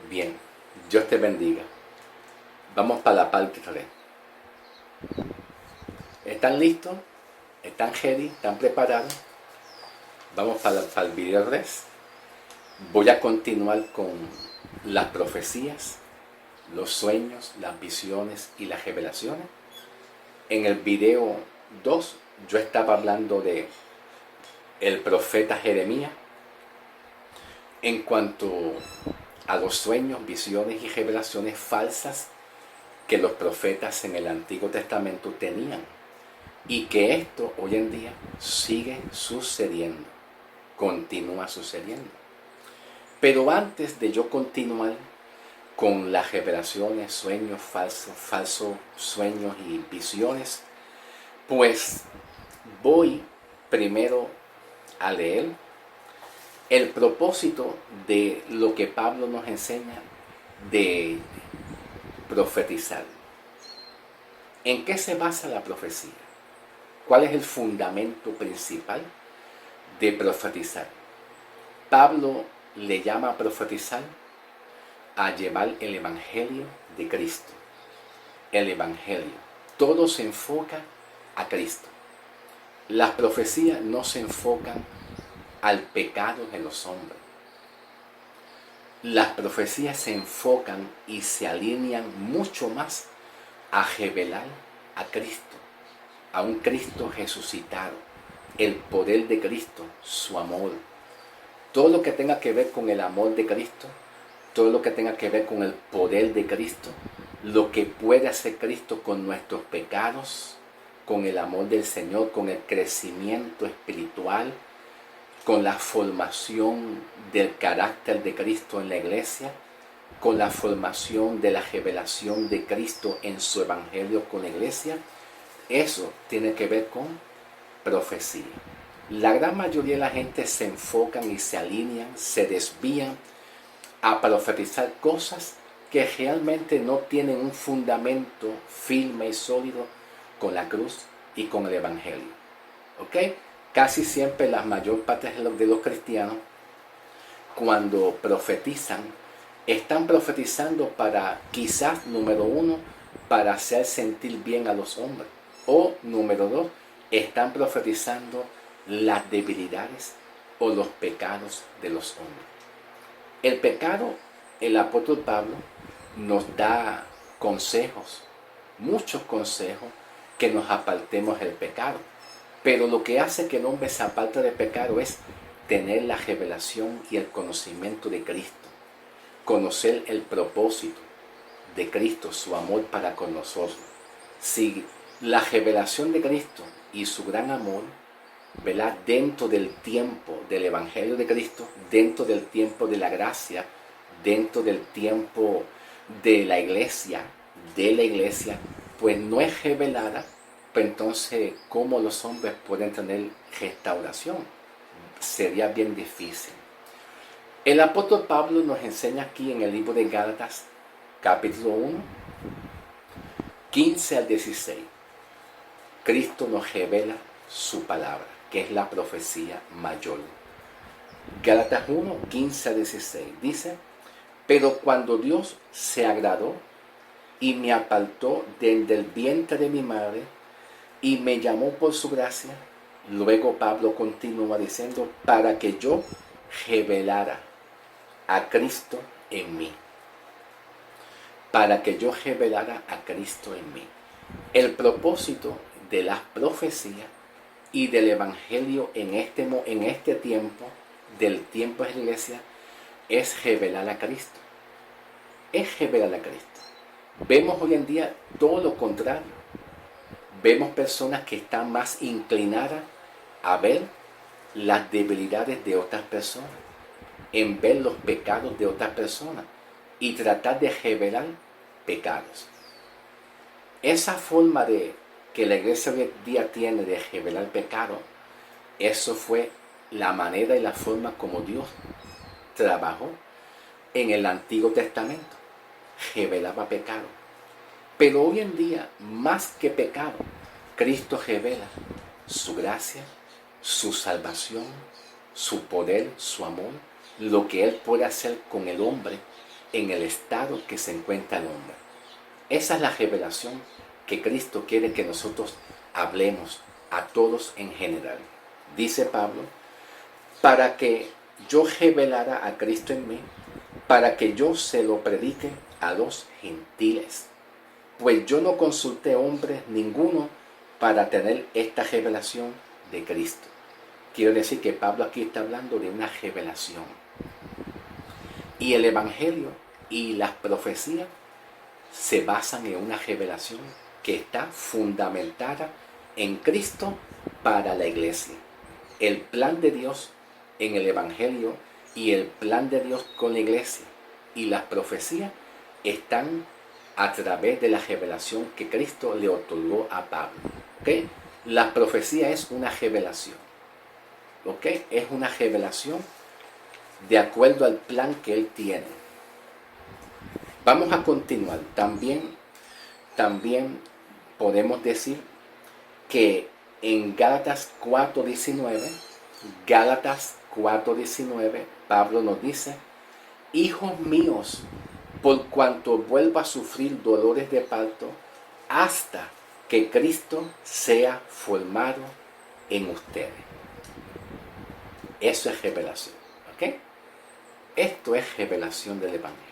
Bien, Dios te bendiga. Vamos para la parte 3. ¿Están listos? ¿Están ready? ¿Están preparados? Vamos para el video 3. Voy a continuar con las profecías, los sueños, las visiones y las revelaciones. En el video 2 yo estaba hablando de el profeta Jeremías en cuanto a los sueños, visiones y revelaciones falsas que los profetas en el Antiguo Testamento tenían y que esto hoy en día sigue sucediendo, continúa sucediendo. Pero antes de yo continuar con las revelaciones, sueños, falsos sueños y visiones, pues voy primero a leer el propósito de lo que Pablo nos enseña de profetizar. ¿En qué se basa la profecía? ¿Cuál es el fundamento principal de profetizar? Pablo le llama a profetizar a llevar el Evangelio de Cristo. El Evangelio. Todo se enfoca a Cristo. Las profecías no se enfocan al pecado de los hombres. Las profecías se enfocan y se alinean mucho más a revelar a Cristo, a un Cristo resucitado, el poder de Cristo, su amor. Todo lo que tenga que ver con el amor de Cristo, todo lo que tenga que ver con el poder de Cristo, lo que puede hacer Cristo con nuestros pecados, con el amor del Señor, con el crecimiento espiritual, con la formación del carácter de Cristo en la iglesia, con la formación de la revelación de Cristo en su evangelio con la iglesia. Eso tiene que ver con profecía. La gran mayoría de la gente se enfocan y se alinean, se desvían a profetizar cosas que realmente no tienen un fundamento firme y sólido con la cruz y con el evangelio. ¿Ok? Casi siempre la mayor parte de los cristianos, cuando profetizan, están profetizando para, quizás, número uno, para hacer sentir bien a los hombres. O, número dos, están profetizando las debilidades o los pecados de los hombres. El pecado, el apóstol Pablo nos da consejos, muchos consejos, que nos apartemos del pecado. Pero lo que hace que el hombre se aparte del pecado es tener la revelación y el conocimiento de Cristo. Conocer el propósito de Cristo, su amor para con nosotros. Si la revelación de Cristo y su gran amor, ¿verdad?, dentro del tiempo del Evangelio de Cristo, dentro del tiempo de la gracia, dentro del tiempo de la iglesia, pues no es revelada, pues entonces, ¿cómo los hombres pueden tener restauración? Sería bien difícil. El apóstol Pablo nos enseña aquí en el libro de Gálatas, capítulo 1, 15 al 16. Cristo nos revela su palabra, que es la profecía mayor. Gálatas 1, 15 al 16 dice: pero cuando Dios se agradó y me apartó desde el vientre de mi madre y me llamó por su gracia, luego Pablo continúa diciendo, para que yo revelara a Cristo en mí. Para que yo revelara a Cristo en mí. El propósito de las profecías y del evangelio en este tiempo, del tiempo de la iglesia, es revelar a Cristo. Es revelar a Cristo. Vemos hoy en día todo lo contrario. Vemos personas que están más inclinadas a ver las debilidades de otras personas, en ver los pecados de otras personas y tratar de revelar pecados. Esa forma de que la iglesia hoy en día tiene de revelar pecado, eso fue la manera y la forma como Dios trabajó en el Antiguo Testamento. Revelaba pecado. Pero hoy en día, más que pecado, Cristo revela su gracia, su salvación, su poder, su amor, lo que Él puede hacer con el hombre en el estado que se encuentra el hombre. Esa es la revelación que Cristo quiere que nosotros hablemos a todos en general. Dice Pablo, para que yo revelara a Cristo en mí, para que yo se lo predique a los gentiles. Pues yo no consulté hombres ninguno para tener esta revelación de Cristo. Quiero decir que Pablo aquí está hablando de una revelación. Y el Evangelio y las profecías se basan en una revelación que está fundamentada en Cristo para la iglesia. El plan de Dios en el Evangelio y el plan de Dios con la iglesia y las profecías están a través de la revelación que Cristo le otorgó a Pablo. ¿Okay? La profecía es una revelación. ¿Okay? Es una revelación de acuerdo al plan que Él tiene. Vamos a continuar. También podemos decir que en Gálatas 4:19, Pablo nos dice, hijos míos, por cuanto vuelva a sufrir dolores de parto, hasta que Cristo sea formado en ustedes. Eso es revelación. ¿Ok? Esto es revelación del Evangelio.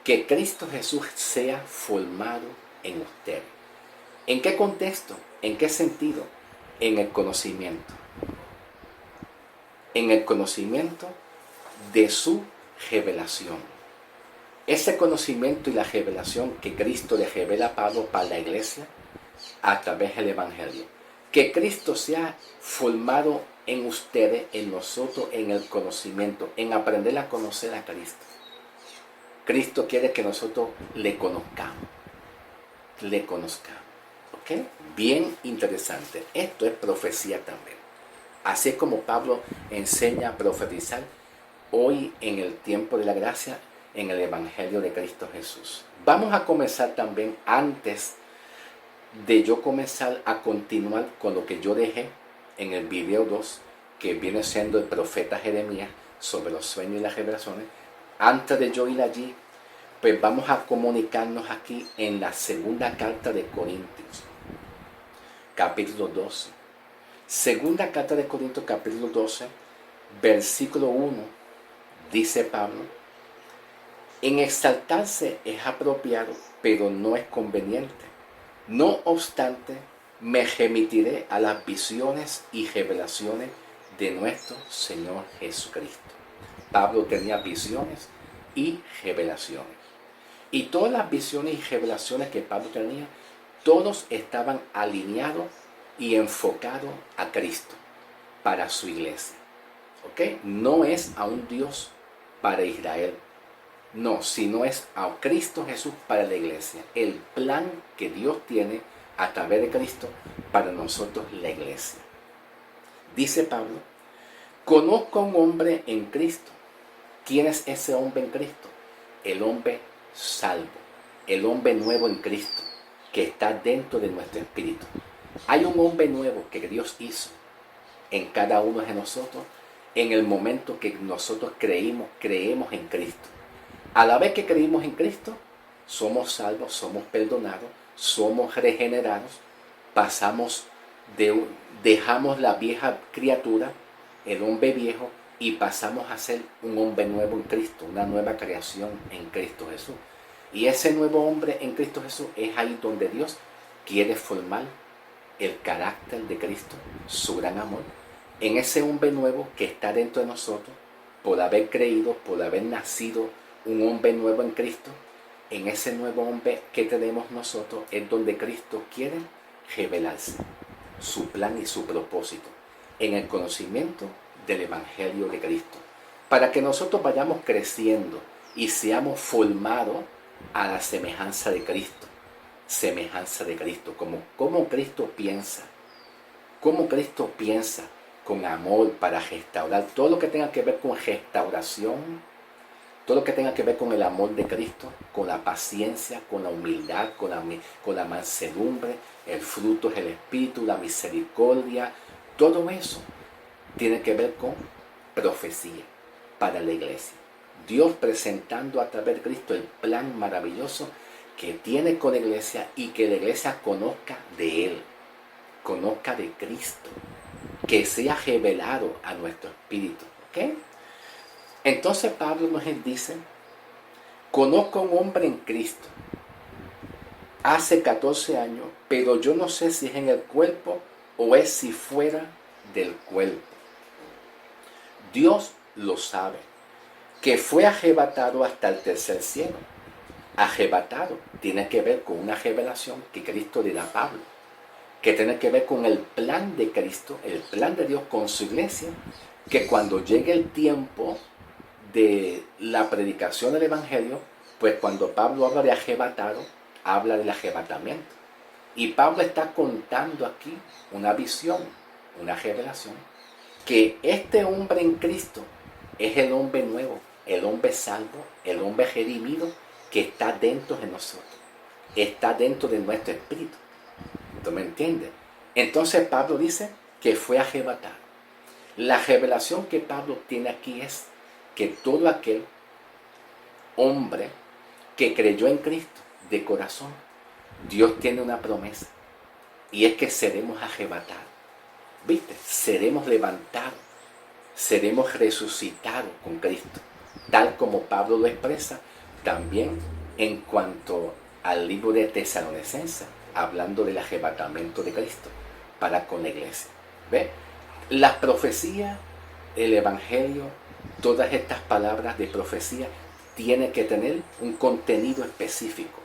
Que Cristo Jesús sea formado en ustedes. ¿En qué contexto? ¿En qué sentido? En el conocimiento. En el conocimiento de su revelación. Ese conocimiento y la revelación que Cristo le revela a Pablo para la iglesia a través del Evangelio. Que Cristo sea formado en ustedes, en nosotros, en el conocimiento, en aprender a conocer a Cristo. Cristo quiere que nosotros le conozcamos. ¿Ok? Bien interesante. Esto es profecía también. Así como Pablo enseña a profetizar hoy en el tiempo de la gracia, en el Evangelio de Cristo Jesús. Vamos a comenzar también, antes de yo comenzar a continuar con lo que yo dejé en el video 2, que viene siendo el profeta Jeremías sobre los sueños y las revelaciones. Antes de yo ir allí, pues vamos a comunicarnos aquí en la segunda carta de Corintios, capítulo 12. Segunda carta de Corintios, capítulo 12, versículo 1, dice Pablo, en exaltarse es apropiado, pero no es conveniente. No obstante, me remitiré a las visiones y revelaciones de nuestro Señor Jesucristo. Pablo tenía visiones y revelaciones. Y todas las visiones y revelaciones que Pablo tenía, todos estaban alineados y enfocados a Cristo para su iglesia. ¿Ok? No es a un Dios para Israel. No, sino es a Cristo Jesús para la iglesia. El plan que Dios tiene a través de Cristo para nosotros, la iglesia. Dice Pablo, conozco a un hombre en Cristo. ¿Quién es ese hombre en Cristo? El hombre salvo, el hombre nuevo en Cristo, que está dentro de nuestro espíritu. Hay un hombre nuevo que Dios hizo en cada uno de nosotros en el momento que nosotros creemos en Cristo. A la vez que creímos en Cristo, somos salvos, somos perdonados, somos regenerados, dejamos la vieja criatura, el hombre viejo, y pasamos a ser un hombre nuevo en Cristo, una nueva creación en Cristo Jesús. Y ese nuevo hombre en Cristo Jesús es ahí donde Dios quiere formar el carácter de Cristo, su gran amor, en ese hombre nuevo que está dentro de nosotros, por haber creído, por haber nacido un hombre nuevo en Cristo. En ese nuevo hombre que tenemos nosotros es donde Cristo quiere revelarse, su plan y su propósito, en el conocimiento del Evangelio de Cristo, para que nosotros vayamos creciendo y seamos formados a la semejanza de Cristo, como Cristo piensa, con amor para restaurar todo lo que tenga que ver con restauración, todo lo que tenga que ver con el amor de Cristo, con la paciencia, con la humildad, con la mansedumbre, el fruto del Espíritu, la misericordia, todo eso tiene que ver con profecía para la iglesia. Dios presentando a través de Cristo el plan maravilloso que tiene con la iglesia y que la iglesia conozca de Él, conozca de Cristo, que sea revelado a nuestro espíritu. ¿Ok? Entonces Pablo nos dice, conozco a un hombre en Cristo hace 14 años, pero yo no sé si es en el cuerpo o es si fuera del cuerpo. Dios lo sabe, que fue arrebatado hasta el tercer cielo. Arrebatado tiene que ver con una revelación que Cristo le da a Pablo, que tiene que ver con el plan de Cristo, el plan de Dios con su iglesia, que cuando llegue el tiempo de la predicación del Evangelio, pues cuando Pablo habla de arrebatado, habla del arrebatamiento. Y Pablo está contando aquí una visión, una revelación, que este hombre en Cristo es el hombre nuevo, el hombre salvo, el hombre redimido que está dentro de nosotros, está dentro de nuestro espíritu. ¿Tú me entiendes? Entonces Pablo dice que fue arrebatado. La revelación que Pablo tiene aquí es que todo aquel hombre que creyó en Cristo de corazón, Dios tiene una promesa, y es que seremos arrebatados. ¿Viste? Seremos levantados, seremos resucitados con Cristo, tal como Pablo lo expresa también en cuanto al libro de Tesalonicenses, hablando del arrebatamiento de Cristo para con la iglesia. ¿Ve? Las profecías, el Evangelio, todas estas palabras de profecía tienen que tener un contenido específico,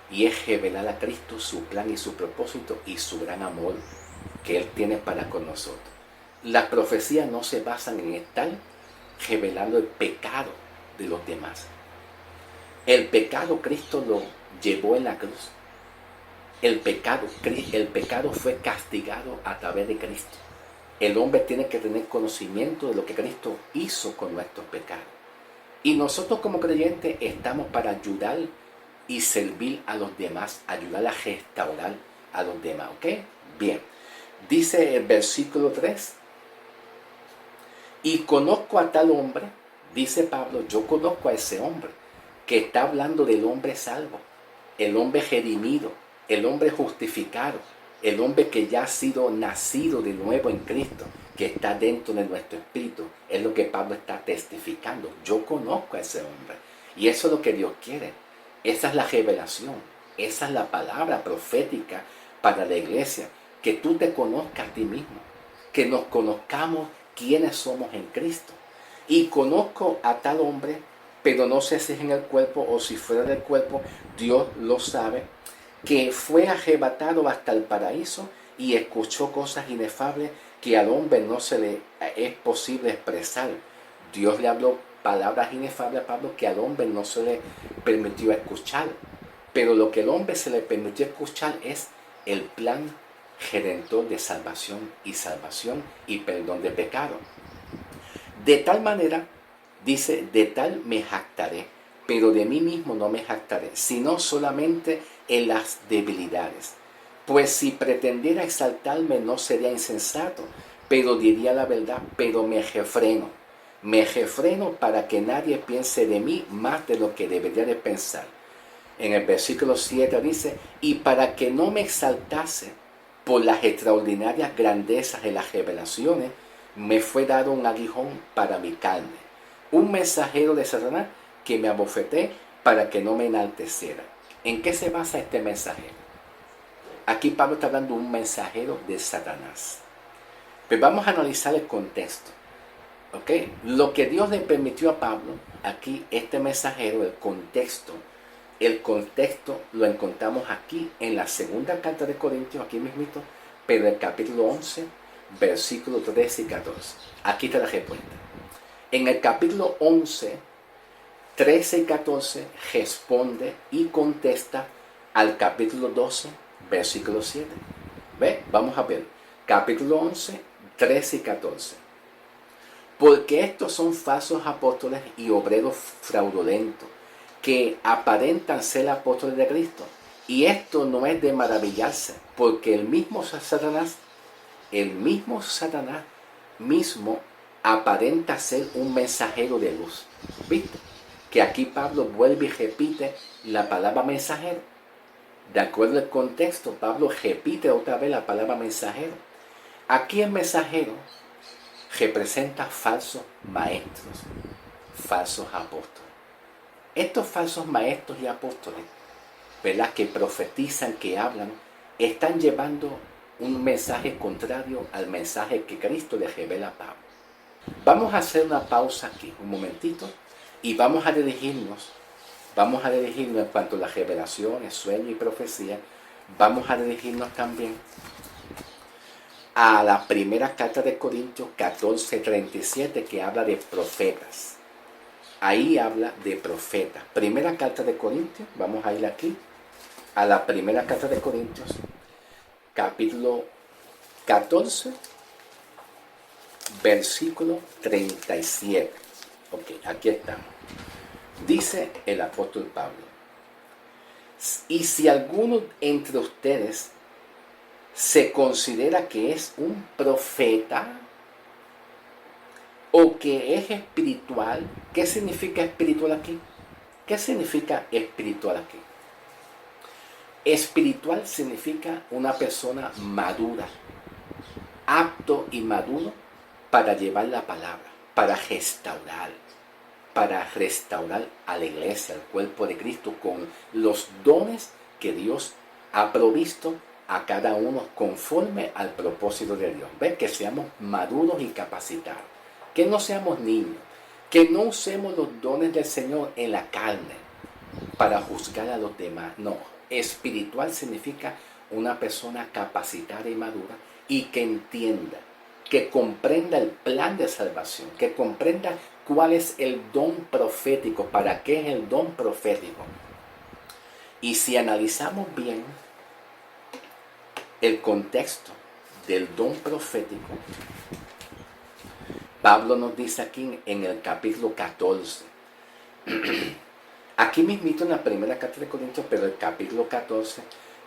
y es revelar a Cristo su plan y su propósito y su gran amor que Él tiene para con nosotros. Las profecías no se basan en estar revelando el pecado de los demás. El pecado Cristo lo llevó en la cruz. El pecado fue castigado a través de Cristo. El hombre tiene que tener conocimiento de lo que Cristo hizo con nuestros pecados. Y nosotros como creyentes estamos para ayudar y servir a los demás, ayudar a restaurar a los demás. ¿Ok? Bien. Dice el versículo 3. Y conozco a tal hombre, dice Pablo, yo conozco a ese hombre, que está hablando del hombre salvo, el hombre redimido, el hombre justificado, el hombre que ya ha sido nacido de nuevo en Cristo, que está dentro de nuestro espíritu. Es lo que Pablo está testificando. Yo conozco a ese hombre. Y eso es lo que Dios quiere. Esa es la revelación. Esa es la palabra profética para la iglesia. Que tú te conozcas a ti mismo. Que nos conozcamos quiénes somos en Cristo. Y conozco a tal hombre, pero no sé si es en el cuerpo o si fuera del cuerpo. Dios lo sabe. Que fue arrebatado hasta el paraíso y escuchó cosas inefables que al hombre no se le es posible expresar. Dios le habló palabras inefables a Pablo que al hombre no se le permitió escuchar. Pero lo que al hombre se le permitió escuchar es el plan redentor de salvación y perdón de pecado. De tal manera, dice, de tal me jactaré, pero de mí mismo no me jactaré, sino solamente en las debilidades. Pues si pretendiera exaltarme no sería insensato, pero diría la verdad, pero me refreno para que nadie piense de mí más de lo que debería de pensar. En el versículo 7 dice, y para que no me exaltase por las extraordinarias grandezas de las revelaciones, me fue dado un aguijón para mi carne, un mensajero de Satanás que me abofeté para que no me enalteciera. ¿En qué se basa este mensajero? Aquí Pablo está hablando de un mensajero de Satanás. Pues vamos a analizar el contexto. ¿Ok? Lo que Dios le permitió a Pablo, aquí este mensajero, el contexto lo encontramos aquí en la segunda carta de Corintios, aquí mismito, pero el capítulo 11, versículos 13 y 14. Aquí está la respuesta. En el capítulo 11, 13 y 14 responde y contesta al capítulo 12, versículo 7. ¿Ve? Vamos a ver. Capítulo 11, 13 y 14. Porque estos son falsos apóstoles y obreros fraudulentos, que aparentan ser apóstoles de Cristo. Y esto no es de maravillarse, porque el mismo Satanás mismo aparenta ser un mensajero de luz. ¿Viste? que aquí Pablo vuelve y repite la palabra mensajero. De acuerdo al contexto, Pablo repite otra vez la palabra mensajero. Aquí el mensajero representa falsos maestros, falsos apóstoles. Estos falsos maestros y apóstoles, ¿verdad?, que profetizan, que hablan, están llevando un mensaje contrario al mensaje que Cristo le revela a Pablo. Vamos a hacer una pausa aquí, un momentito, y vamos a dirigirnos en cuanto a las revelaciones, sueños y profecía, vamos a dirigirnos también a la primera carta de Corintios 14:37, que habla de profetas. Ahí habla de profetas. Primera carta de Corintios, vamos a ir aquí, a la primera carta de Corintios, capítulo 14, versículo 37. Ok, aquí estamos. Dice el apóstol Pablo: y si alguno entre ustedes se considera que es un profeta o que es espiritual, ¿qué significa espiritual aquí? ¿Qué significa espiritual aquí? Espiritual significa una persona madura, apto y maduro para llevar la palabra, para restaurar a la iglesia, al cuerpo de Cristo, con los dones que Dios ha provisto a cada uno conforme al propósito de Dios. ¿Ves? Que seamos maduros y capacitados, que no seamos niños, que no usemos los dones del Señor en la carne para juzgar a los demás. No, espiritual significa una persona capacitada y madura y que entienda, que comprenda el plan de salvación, que comprenda cuál es el don profético, para qué es el don profético. Y si analizamos bien el contexto del don profético, Pablo nos dice aquí en el capítulo 14, aquí mismito en la primera carta de Corintios, pero el capítulo 14,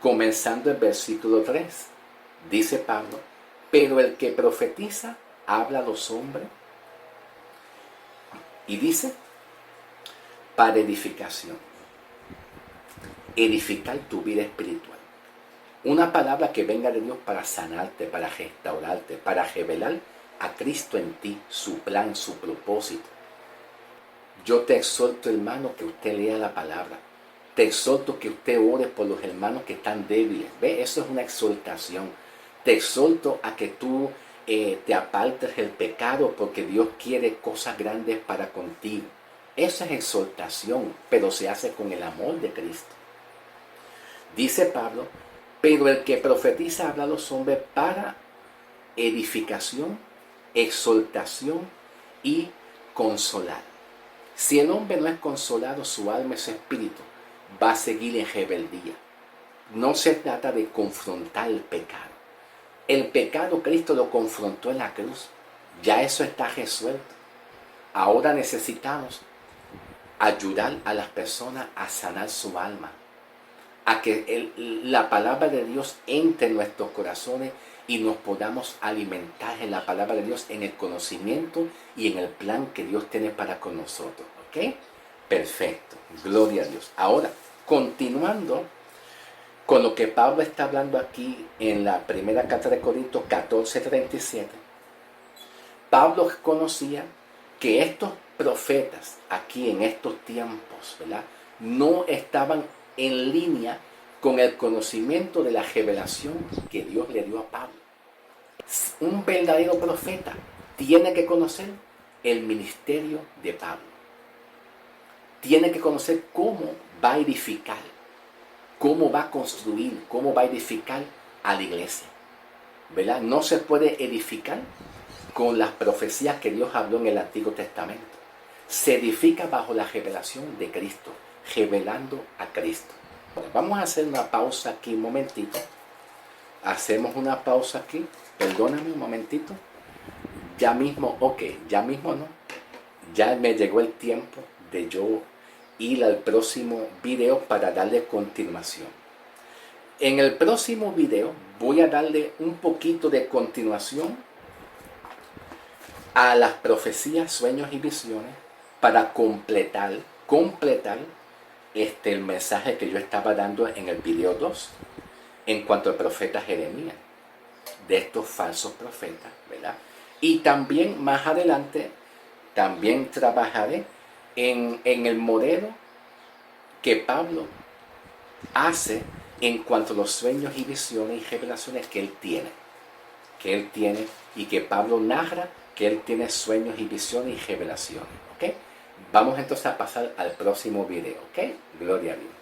comenzando el versículo 3, dice Pablo: pero el que profetiza habla a los hombres, y dice, para edificación, edificar tu vida espiritual. Una palabra que venga de Dios para sanarte, para restaurarte, para revelar a Cristo en ti, su plan, su propósito. Yo te exhorto, hermano, que usted lea la palabra. Te exhorto que usted ore por los hermanos que están débiles. ¿Ve? Eso es una exhortación. Te exhorto a que tú te apartes del pecado, porque Dios quiere cosas grandes para contigo. Esa es exhortación, pero se hace con el amor de Cristo. Dice Pablo: pero el que profetiza habla a los hombres para edificación, exhortación y consolar. Si el hombre no es consolado, su alma y su espíritu va a seguir en rebeldía. No se trata de confrontar el pecado. El pecado Cristo lo confrontó en la cruz. Ya eso está resuelto. Ahora necesitamos ayudar a las personas a sanar su alma, a que la palabra de Dios entre en nuestros corazones y nos podamos alimentar en la palabra de Dios, en el conocimiento y en el plan que Dios tiene para con nosotros. ¿Ok? Perfecto. Gloria a Dios. Ahora, continuando con lo que Pablo está hablando aquí en la primera carta de Corintios 14:37, Pablo conocía que estos profetas aquí en estos tiempos, ¿verdad?, no estaban en línea con el conocimiento de la revelación que Dios le dio a Pablo. Un verdadero profeta tiene que conocer el ministerio de Pablo. Tiene que conocer cómo va a edificar, cómo va a construir, cómo va a edificar a la iglesia, ¿verdad? No se puede edificar con las profecías que Dios habló en el Antiguo Testamento. Se edifica bajo la revelación de Cristo, revelando a Cristo. Bueno, vamos a hacer una pausa aquí un momentito. Hacemos una pausa aquí. Perdóname un momentito. Ya mismo, ok, ya mismo no. Ya me llegó el tiempo de yo ir al próximo video para darle continuación. En el próximo video voy a darle un poquito de continuación a las profecías, sueños y visiones, para completar completar el mensaje que yo estaba dando en el video 2 en cuanto al profeta Jeremías, de estos falsos profetas, ¿verdad? Y también más adelante, también trabajaré en el modelo que Pablo hace en cuanto a los sueños y visiones y revelaciones que él tiene y que Pablo narra que él tiene sueños y visiones y revelaciones, ¿ok? Vamos entonces a pasar al próximo video, ¿ok? Gloria a Dios.